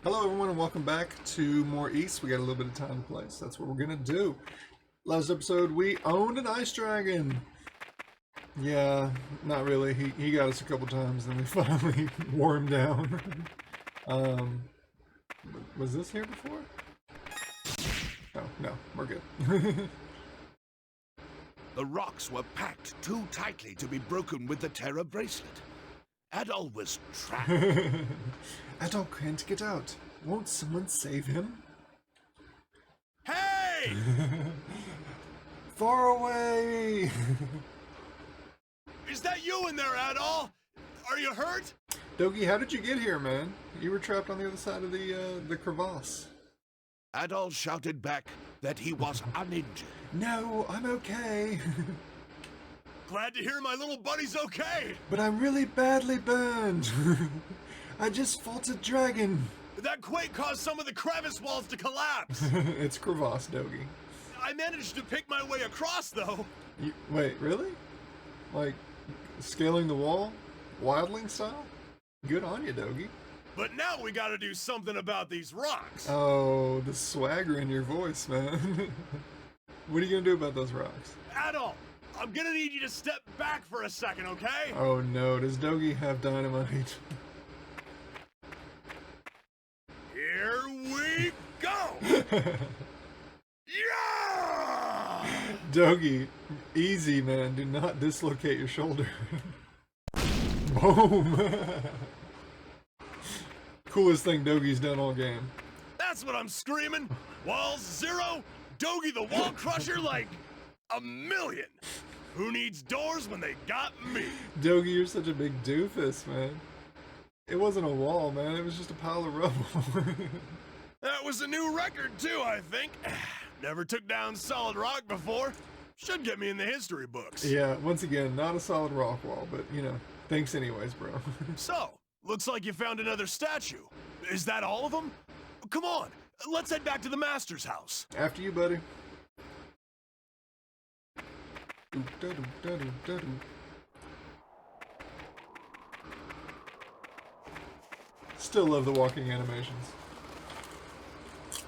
Hello everyone and welcome back to more East. We got a little bit of time to play, so that's what we're gonna do. Last episode we owned an ice dragon. Yeah, not really. He got us a couple times, then we finally wore him down. Was this here before? Oh, no, we're good. The rocks were packed too tightly to be broken with the Terra bracelet. Adol was trapped. Adol can't get out. Won't someone save him? Hey! Far away! Is that you in there, Adol? Are you hurt? Dogi, how did you get here, man? You were trapped on the other side of the crevasse. Adol shouted back that he was uninjured. No, I'm okay. Glad to hear my little buddy's okay. But I'm really badly burned. I just fought a dragon. That quake caused some of the crevice walls to collapse. It's crevasse, Dogi. I managed to pick my way across, though. Wait, really? Like, scaling the wall? Wildling style? Good on you, Dogi. But now we gotta do something about these rocks. Oh, the swagger in your voice, man. What are you gonna do about those rocks? Adol, I'm gonna need you to step back for a second, okay? Oh no, does Dogi have dynamite? Here we go! Yeah! Dogi, easy, man. Do not dislocate your shoulder. Boom! Coolest thing Dogi's done all game. That's what I'm screaming. Walls 0, Dogi the Wall Crusher like a million. Who needs doors when they got me? Dogi, you're such a big doofus, man. It wasn't a wall, man. It was just a pile of rubble. That was a new record too, I think. Never took down solid rock before. Should get me in the history books. Yeah, once again, not a solid rock wall, but, you know, thanks anyways, bro. So, looks like you found another statue. Is that all of them? Come on, let's head back to the Master's house. After you, buddy. Still love the walking animations.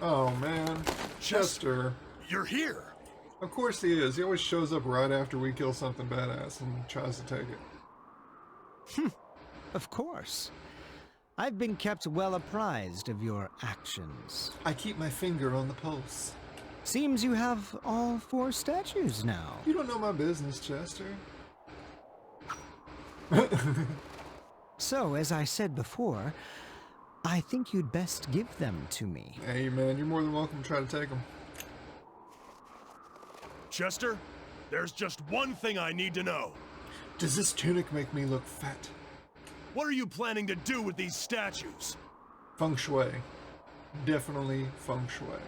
Oh man, Chester. You're here. Of course he is. He always shows up right after we kill something badass and tries to take it. Of course. I've been kept well apprised of your actions. I keep my finger on the pulse. Seems you have all 4 statues now. You don't know my business, Chester. So, as I said before, I think you'd best give them to me. Hey man, you're more than welcome to try to take them. Chester, there's just one thing I need to know. Does this tunic make me look fat? What are you planning to do with these statues? Feng Shui. Definitely Feng Shui.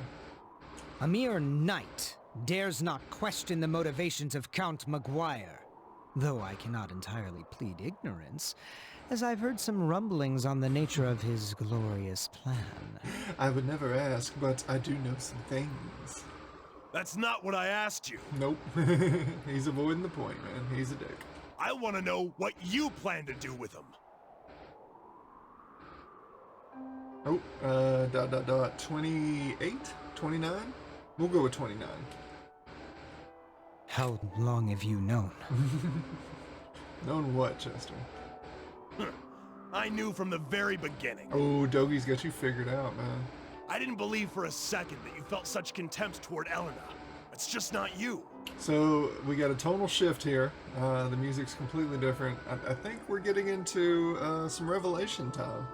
A mere knight dares not question the motivations of Count Maguire, though I cannot entirely plead ignorance, as I've heard some rumblings on the nature of his glorious plan. I would never ask, but I do know some things. That's not what I asked you. Nope. He's avoiding the point, man. He's a dick. I want to know what you plan to do with them. Oh, 28? 29? We'll go with 29. How long have you known? Known what, Chester? I knew from the very beginning. Oh, Dogi's got you figured out, man. I didn't believe for a second that you felt such contempt toward Elena. It's just not you. So, we got a tonal shift here. The music's completely different. I think we're getting into some revelation time.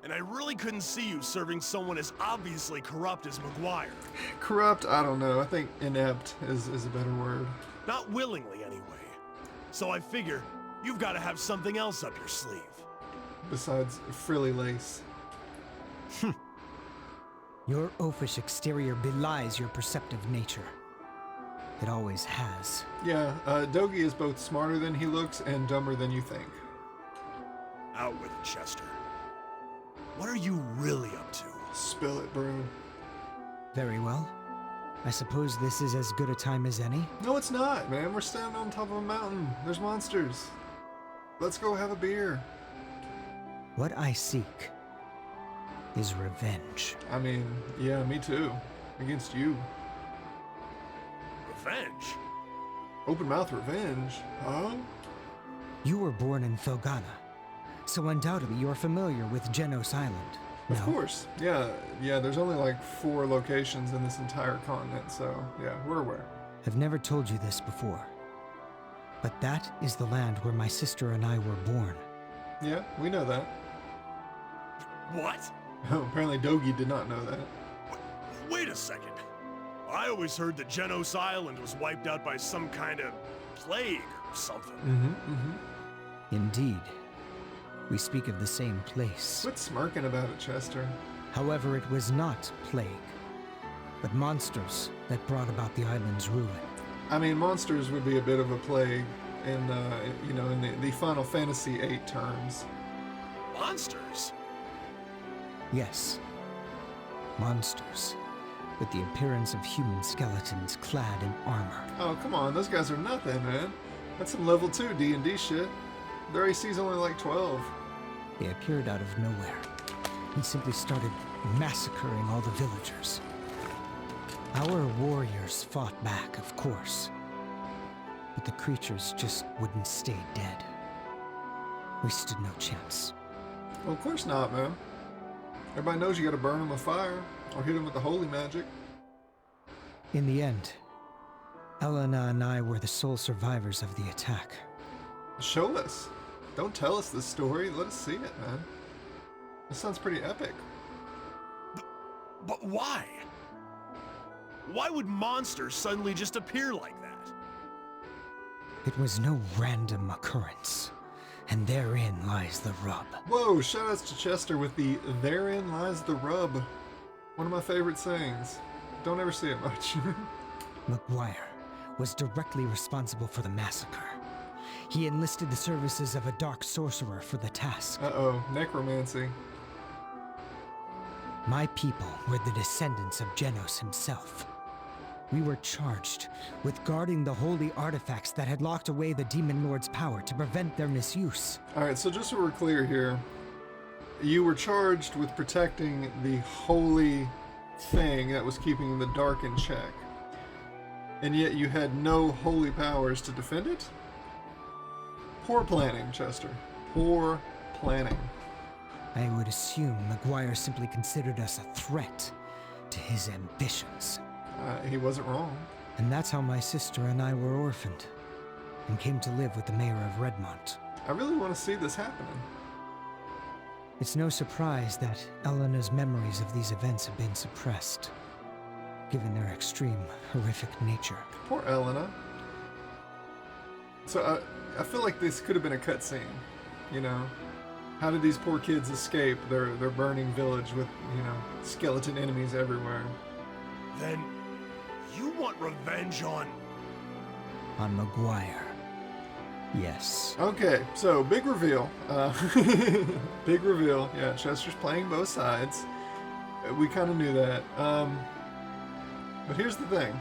And I really couldn't see you serving someone as obviously corrupt as Maguire. Corrupt? I don't know. I think inept is a better word. Not willingly, anyway. So I figure you've got to have something else up your sleeve. Besides frilly lace. Your oafish exterior belies your perceptive nature. It always has. Yeah, Dogi is both smarter than he looks and dumber than you think. Out with it, Chester. What are you really up to? Spill it, bro. Very well. I suppose this is as good a time as any? No, it's not, man. We're standing on top of a mountain. There's monsters. Let's go have a beer. What I seek is revenge. I mean, yeah, me too. Against you. Revenge? Open mouth revenge? Huh? You were born in Felghana, so undoubtedly you're familiar with Genos Island. Of No? course. Yeah, there's only like 4 locations in this entire continent, so yeah, we're aware. I've never told you this before, but that is the land where my sister and I were born. Yeah, we know that. What? Oh, apparently Dogi did not know that. Wait a second. I always heard that Genos Island was wiped out by some kind of plague or something. Indeed. We speak of the same place. Quit smirking about it, Chester. However, it was not plague, but monsters that brought about the island's ruin. I mean, monsters would be a bit of a plague in, in the Final Fantasy VIII terms. Monsters? Yes. Monsters, with the appearance of human skeletons clad in armor. Oh, come on, those guys are nothing, man. That's some level 2 D&D shit. Their AC's only like 12. They appeared out of nowhere and simply started massacring all the villagers. Our warriors fought back, of course, but the creatures just wouldn't stay dead. We stood no chance. Well, of course not, man. Everybody knows you gotta burn them with fire, or hit them with the holy magic. In the end, Elena and I were the sole survivors of the attack. Show us. Don't tell us this story, let us see it, man. This sounds pretty epic. But why? Why would monsters suddenly just appear like that? It was no random occurrence, and therein lies the rub. Whoa, shoutouts to Chester with the "therein lies the rub." One of my favorite sayings. Don't ever see it much. Maguire was directly responsible for the massacre. He enlisted the services of a dark sorcerer for the task. Uh-oh, necromancy. My people were the descendants of Genos himself. We were charged with guarding the holy artifacts that had locked away the Demon Lord's power to prevent their misuse. Alright, so just so we're clear here, you were charged with protecting the holy thing that was keeping the dark in check. And yet you had no holy powers to defend it? Poor planning, Chester. Poor planning. I would assume Maguire simply considered us a threat to his ambitions. He wasn't wrong. And that's how my sister and I were orphaned, and came to live with the mayor of Redmont. I really want to see this happening. It's no surprise that Elena's memories of these events have been suppressed, given their extreme, horrific nature. Poor Elena. So I feel like this could have been a cutscene, you know? How did these poor kids escape their burning village with, skeleton enemies everywhere? Then you want revenge on... On Maguire. Yes. Okay, so big reveal. Big reveal. Yeah, Chester's playing both sides. We kind of knew that. But here's the thing.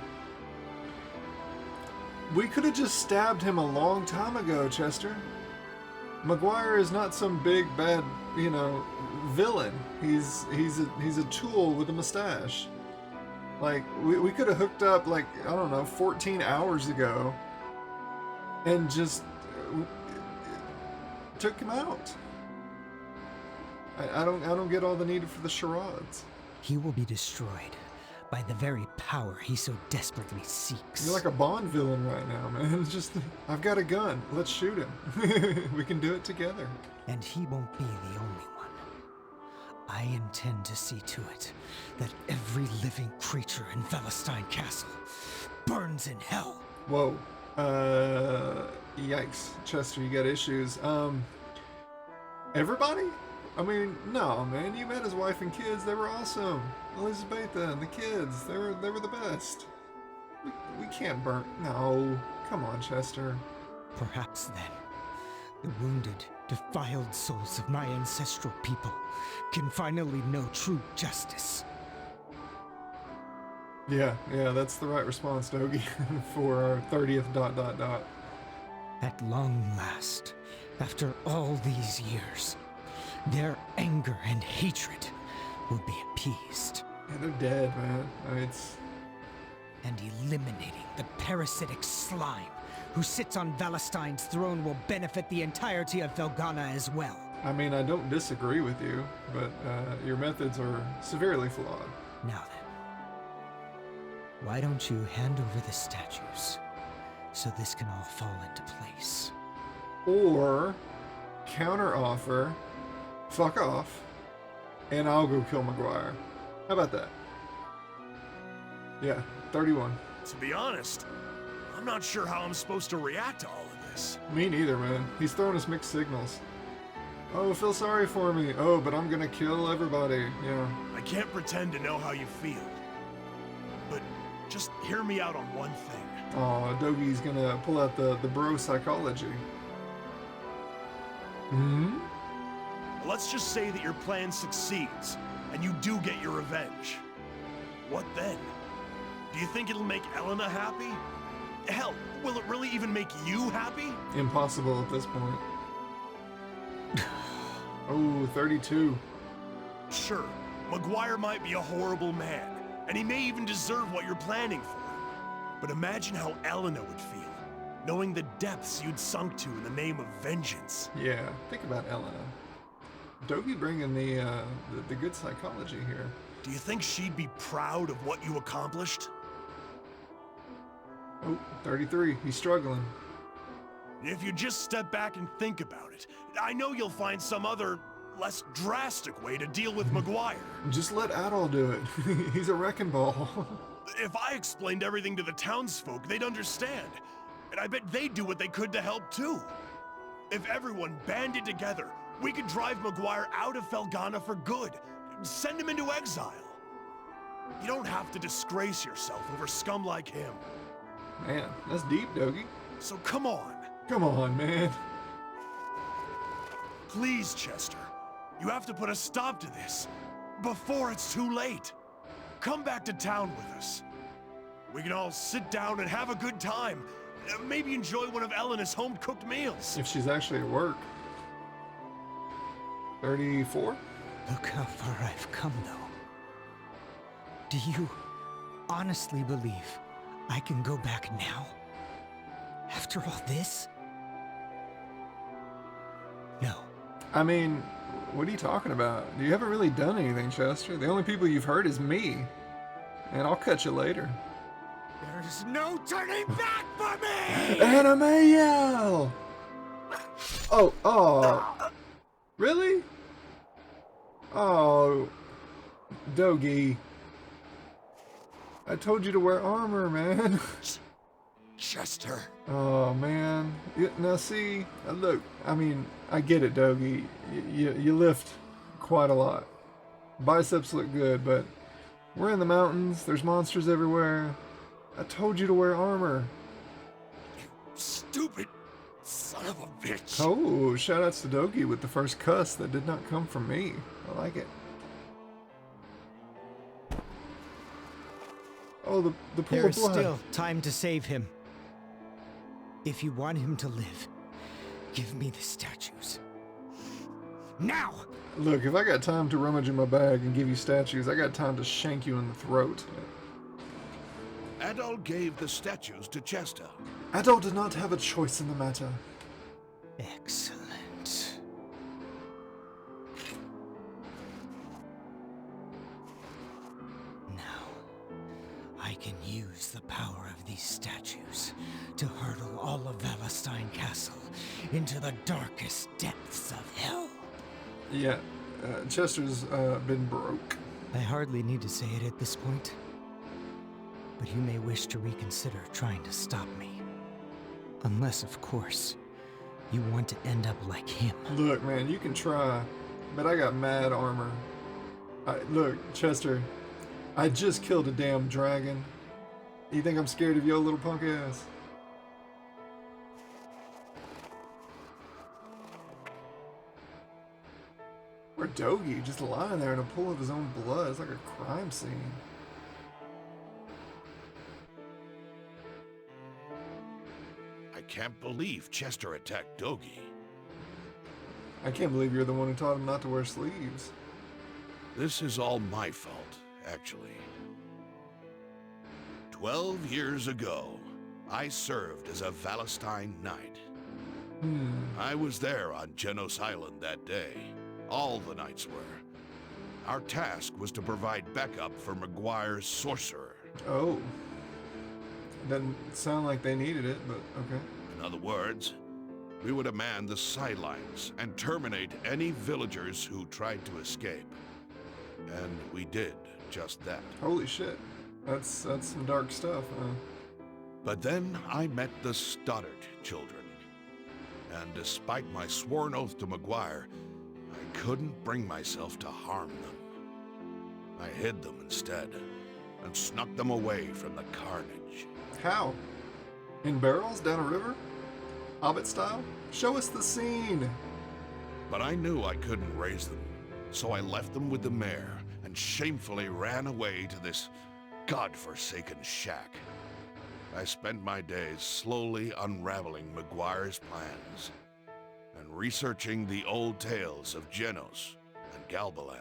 We could have just stabbed him a long time ago, Chester. Maguire is not some big bad, villain. He's a tool with a mustache. Like, we could have hooked up, 14 hours ago and just took him out. I don't get all the need for the charades. He will be destroyed by the very power he so desperately seeks. You're like a Bond villain right now, man. It's just, I've got a gun. Let's shoot him. We can do it together. And he won't be the only one. I intend to see to it that every living creature in Velestein Castle burns in hell. Whoa. Yikes. Chester, you got issues. Everybody? I mean, no, man. You met his wife and kids. They were awesome. Elizabeth and the kids. They were the best. We can't burn. No. Come on, Chester. Perhaps then, the wounded, defiled souls of my ancestral people can finally know true justice. Yeah, that's the right response, Dogie, for our 30th ... At long last, after all these years, their anger and hatred will be appeased. Yeah, they're dead, man. I mean, it's... And eliminating the parasitic slime who sits on Valestein's throne will benefit the entirety of Felghana as well. I mean, I don't disagree with you, but your methods are severely flawed. Now then, why don't you hand over the statues so this can all fall into place? Or counter offer, fuck off, and I'll go kill Maguire. How about that? Yeah, 31. To be honest, I'm not sure how I'm supposed to react to all of this. Me neither, man. He's throwing us mixed signals. Oh, feel sorry for me. Oh, but I'm gonna kill everybody. Yeah. I can't pretend to know how you feel. But just hear me out on one thing. Oh, Dogie's gonna pull out the bro psychology. Hmm? Let's just say that your plan succeeds, and you do get your revenge. What then? Do you think it'll make Elena happy? Hell, will it really even make you happy? Impossible at this point. Oh, 32. Sure, Maguire might be a horrible man, and he may even deserve what you're planning for him. But imagine how Elena would feel, knowing the depths you'd sunk to in the name of vengeance. Yeah, think about Elena. Dogie bringing the good psychology here. Do you think she'd be proud of what you accomplished? Oh, 33. He's struggling. If you just step back and think about it, I know you'll find some other, less drastic way to deal with Maguire. Just let Adol do it. He's a wrecking ball. If I explained everything to the townsfolk, they'd understand. And I bet they'd do what they could to help too. If everyone banded together, we could drive Maguire out of Felghana for good. Send him into exile. You don't have to disgrace yourself over scum like him. Man, that's deep, Dogie. So come on. Come on, man. Please, Chester. You have to put a stop to this before it's too late. Come back to town with us. We can all sit down and have a good time. Maybe enjoy one of Elena's home-cooked meals. If she's actually at work. 34? Look how far I've come, though. Do you honestly believe I can go back now? After all this? No. I mean, what are you talking about? You haven't really done anything, Chester. The only people you've hurt is me. And I'll cut you later. There's no turning back for me! Anime yell! Oh. Really? Oh. Dogie. I told you to wear armor, man. Chester. Oh, man. Now, see, look, I mean, I get it, Dogie. You lift quite a lot. Biceps look good, but we're in the mountains. There's monsters everywhere. I told you to wear armor. Stupid son of a bitch. Oh, shoutouts to Dogie with the first cuss that did not come from me. I like it. Oh, the pool There of is blood. still time to save him. If you want him to live, give me the statues. Now! Look, if I got time to rummage in my bag and give you statues, I got time to shank you in the throat. Adol gave the statues to Chester. Adol did not have a choice in the matter. Excellent. Now, I can use the power of these statues to hurtle all of Valestein Castle into the darkest depths of hell. Yeah, Chester's been broke. I hardly need to say it at this point, but you may wish to reconsider trying to stop me. Unless, of course, you want to end up like him. Look, man, you can try, but I got mad armor. Look, Chester, I just killed a damn dragon. You think I'm scared of your little punk ass? Or Dogie just lying there in a pool of his own blood. It's like a crime scene. can't believe Chester attacked Dogi. I can't believe you're the one who taught him not to wear sleeves. This is all my fault, actually. 12 years ago, I served as a Valestine Knight. I was there on Genos Island that day. All the knights were. Our task was to provide backup for Maguire's sorcerer. Oh. Doesn't sound like they needed it, but okay. In other words, we would man the sidelines and terminate any villagers who tried to escape. And we did just that. Holy shit. That's some dark stuff, huh? But then I met the Stoddard children. And despite my sworn oath to Maguire, I couldn't bring myself to harm them. I hid them instead, and snuck them away from the carnage. How? In barrels down a river? Hobbit style? Show us the scene! But I knew I couldn't raise them, so I left them with the mayor and shamefully ran away to this godforsaken shack. I spent my days slowly unraveling Maguire's plans and researching the old tales of Genos and Galbalan.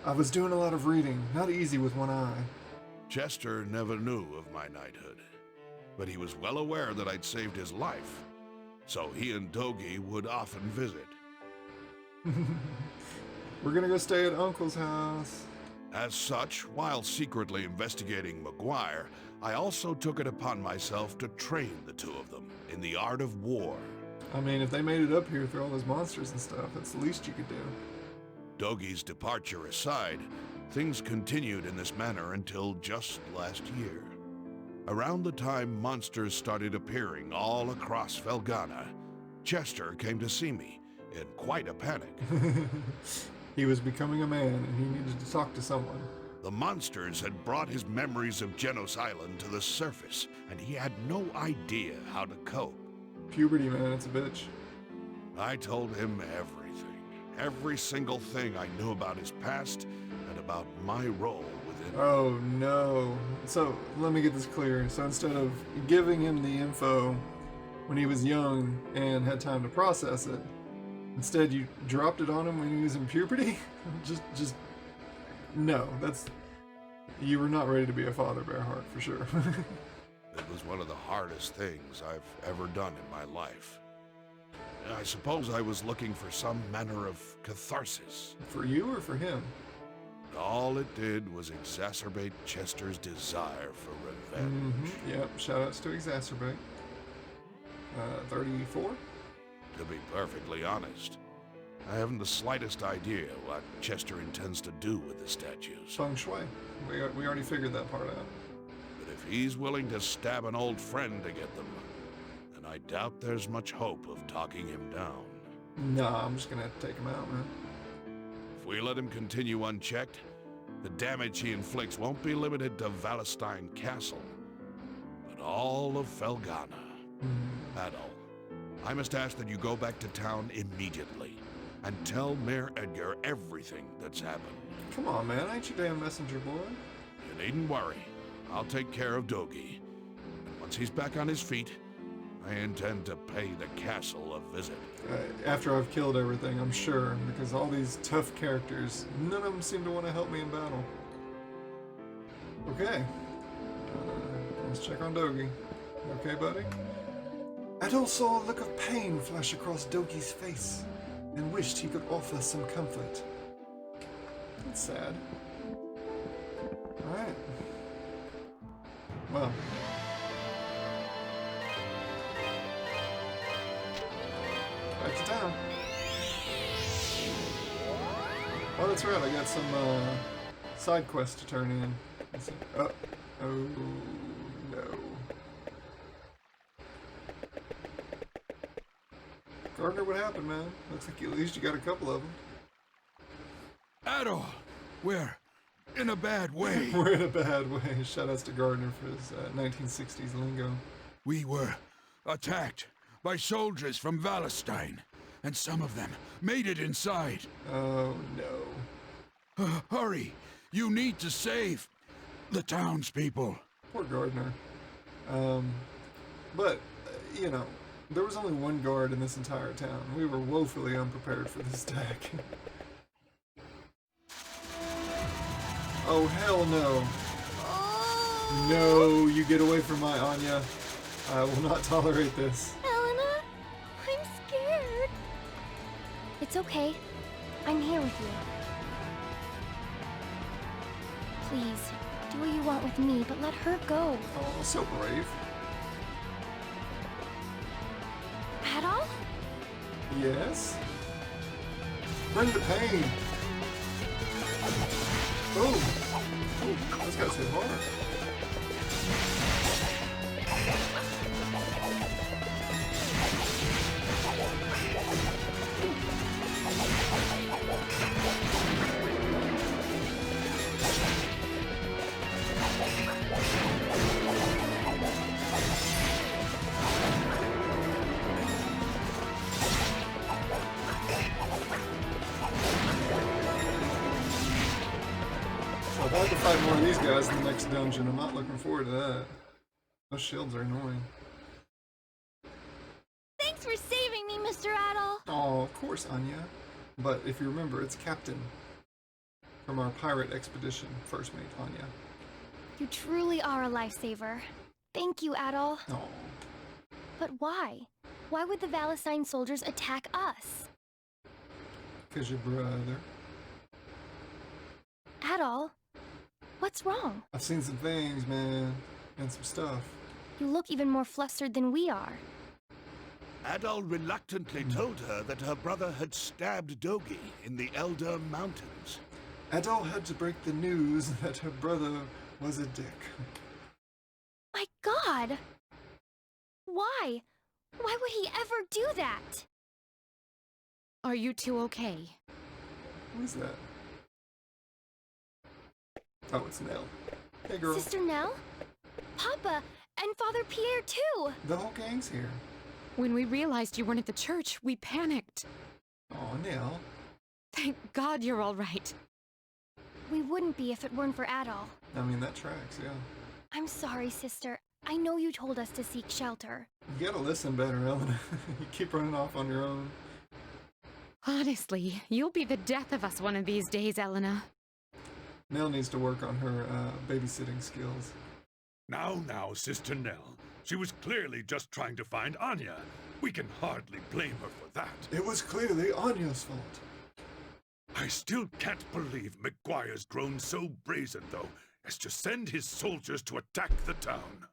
I was doing a lot of reading, not easy with one eye. Chester never knew of my knighthood, but he was well aware that I'd saved his life, so he and Dogi would often visit. We're gonna go stay at Uncle's house. As such, while secretly investigating Maguire, I also took it upon myself to train the two of them in the art of war. I mean, if they made it up here through all those monsters and stuff, that's the least you could do. Dogi's departure aside, things continued in this manner until just last year. Around the time monsters started appearing all across Felghana, Chester came to see me in quite a panic. He was becoming a man and he needed to talk to someone. The monsters had brought his memories of Genos Island to the surface, and he had no idea how to cope. Puberty, man, it's a bitch. I told him everything. Every single thing I knew about his past and about my role within it. Oh no. So, let me get this clear. So instead of giving him the info when he was young and had time to process it, instead you dropped it on him when he was in puberty? just no, you were not ready to be a father, Bearheart, for sure. It was one of the hardest things I've ever done in my life. I suppose I was looking for some manner of catharsis. For you or for him? All it did was exacerbate Chester's desire for revenge. Yep, shoutouts to exacerbate. 34? To be perfectly honest, I haven't the slightest idea what Chester intends to do with the statues. Feng Shui. We already figured that part out. But if he's willing to stab an old friend to get them, then I doubt there's much hope of talking him down. Nah, I'm just gonna have to take him out, man. If we let him continue unchecked, the damage he inflicts won't be limited to Valestine Castle, but all of Felghana. Adol, I must ask that you go back to town immediately and tell Mayor Edgar everything that's happened. Come on, man, ain't you damn messenger boy? You needn't worry. I'll take care of Dogi. And once he's back on his feet, I intend to pay the castle a visit. After I've killed everything, I'm sure, because all these tough characters, none of them seem to want to help me in battle. Okay. Let's check on Dogi. You okay, buddy? Adol saw a look of pain flash across Dogi's face and wished he could offer some comfort. That's sad. Alright. Well. Back to town. Oh, that's right, I got some side quests to turn in. Let's see. Oh no. Gardner, what happened, man? Looks like at least you got a couple of them. Adol, we're in a bad way. We're in a bad way. Shoutouts to Gardner for his 1960s lingo. We were attacked by soldiers from Valestine, and some of them made it inside. Oh no. Hurry! You need to save the townspeople. Poor Gardner. But you know, there was only one guard in this entire town. We were woefully unprepared for this attack. Oh, hell no. No, you get away from my Anya. I will not tolerate this. Helena, I'm scared. It's okay. I'm here with you. Please, do what you want with me, but let her go. Oh, so brave. At all? Yes? Bring the pain. Oh, this guy's hit hard. I'll have to fight more of these guys in the next dungeon. I'm not looking forward to that. Those shields are annoying. Thanks for saving me, Mr. Adol. Oh, of course, Anya. But if you remember, it's Captain from our pirate expedition, First Mate Anya. You truly are a lifesaver. Thank you, Adol. Oh, But why? Why would the Valestine soldiers attack us? because your brother. Adol, what's wrong? I've seen some things, man, and some stuff. You look even more flustered than we are. Adol reluctantly told her that her brother had stabbed Dogi in the Elder Mountains. Adol had to break the news that her brother was a dick. My God! Why? Why would he ever do that? Are you two okay? Who is that? Oh, it's Nell. Hey, girl. Sister Nell? Papa and Father Pierre, too! The whole gang's here. When we realized you weren't at the church, we panicked. Oh, Nell. Thank God you're all right. We wouldn't be if it weren't for Adol. I mean, that tracks, yeah. I'm sorry, sister. I know you told us to seek shelter. You gotta listen better, Elena. You keep running off on your own. Honestly, you'll be the death of us one of these days, Elena. Nell needs to work on her babysitting skills. Now, Sister Nell. She was clearly just trying to find Anya. We can hardly blame her for that. It was clearly Anya's fault. I still can't believe McGuire's grown so brazen, though, as to send his soldiers to attack the town.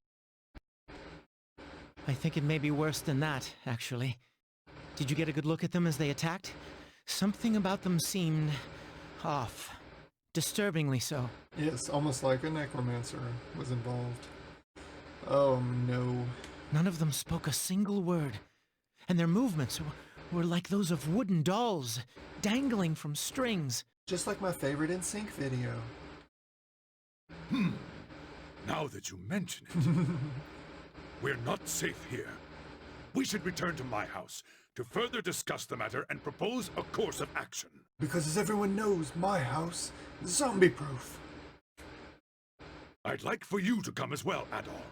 I think it may be worse than that, actually. Did you get a good look at them as they attacked? Something about them seemed off. Disturbingly so. Yes, almost like a necromancer was involved. Oh no. None of them spoke a single word, and their movements were like those of wooden dolls, dangling from strings. Just like my favorite NSYNC video. Now that you mention it, we're not safe here. We should return to my house to further discuss the matter and propose a course of action. Because as everyone knows, my house is zombie-proof. I'd like for you to come as well, Adol.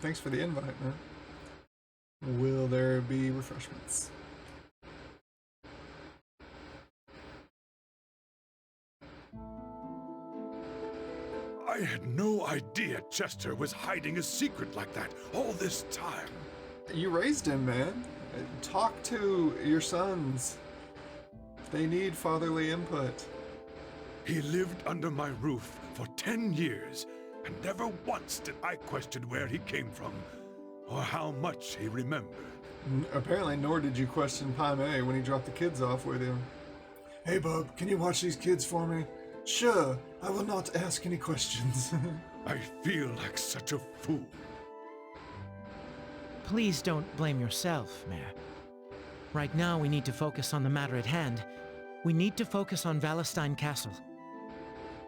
Thanks for the invite, man. Will there be refreshments? I had no idea Chester was hiding a secret like that all this time. You raised him, man. Talk to your sons. They need fatherly input. He lived under my roof for 10 years, and never once did I question where he came from, or how much he remembered. Apparently, nor did you question Pai Mei when he dropped the kids off with him. Hey, bub, can you watch these kids for me? Sure, I will not ask any questions. I feel like such a fool. Please don't blame yourself, Mayor. Right now, we need to focus on the matter at hand. We need to focus on Valestine Castle.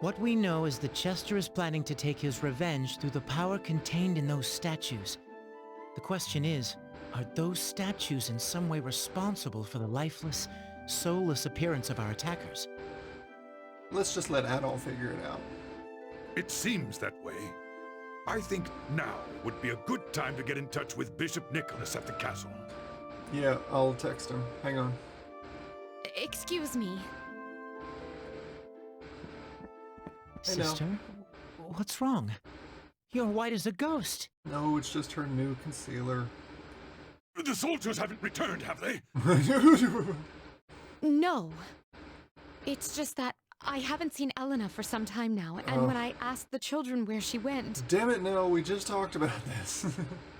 What we know is that Chester is planning to take his revenge through the power contained in those statues. The question is, are those statues in some way responsible for the lifeless, soulless appearance of our attackers? Let's just let Adol figure it out. It seems that way. I think now would be a good time to get in touch with Bishop Nicholas at the castle. Yeah, I'll text him. Hang on. Excuse me. Hey, now. Sister? What's wrong? You're white as a ghost. No, it's just her new concealer. The soldiers haven't returned, have they? No. It's just that I haven't seen Elena for some time now, and when I asked the children where she went... Damn it, no, we just talked about this.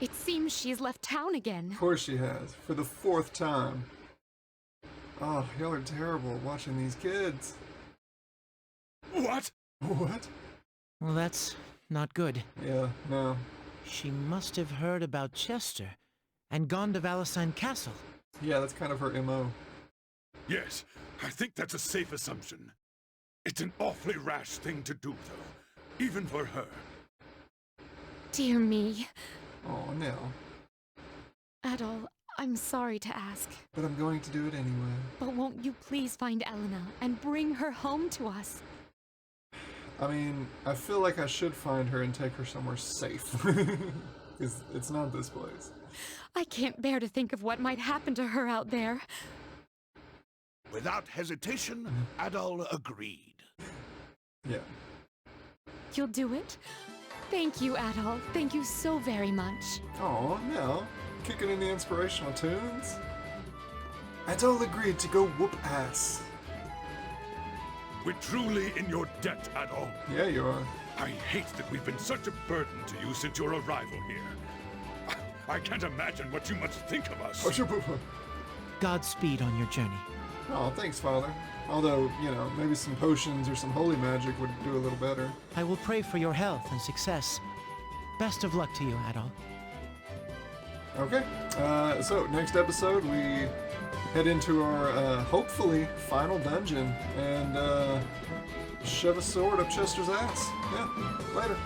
It seems she's left town again. Of course she has, for the 4th time. Oh, y'all are terrible watching these kids. What? What? Well, that's not good. Yeah, no. She must have heard about Chester and gone to Valestein Castle. Yeah, that's kind of her MO. Yes, I think that's a safe assumption. It's an awfully rash thing to do, though, even for her. Dear me. Oh, no. Adol, I'm sorry to ask, But I'm going to do it anyway. but won't you please find Elena and bring her home to us? I mean, I feel like I should find her and take her somewhere safe. Because it's not this place. I can't bear to think of what might happen to her out there. Without hesitation, Adol agreed. Yeah. You'll do it? Thank you, Adol. Thank you so very much. Oh, no. Kicking in the inspirational tunes. Adol agreed to go whoop ass. We're truly in your debt, Adol. Yeah, you are. I hate that we've been such a burden to you since your arrival here. I can't imagine what you must think of us. Godspeed on your journey. Oh, thanks, Father. Although, you know, maybe some potions or some holy magic would do a little better. I will pray for your health and success. Best of luck to you, Adol. Okay, so next episode we head into our, hopefully, final dungeon and, shove a sword up Chester's ass. Yeah, later.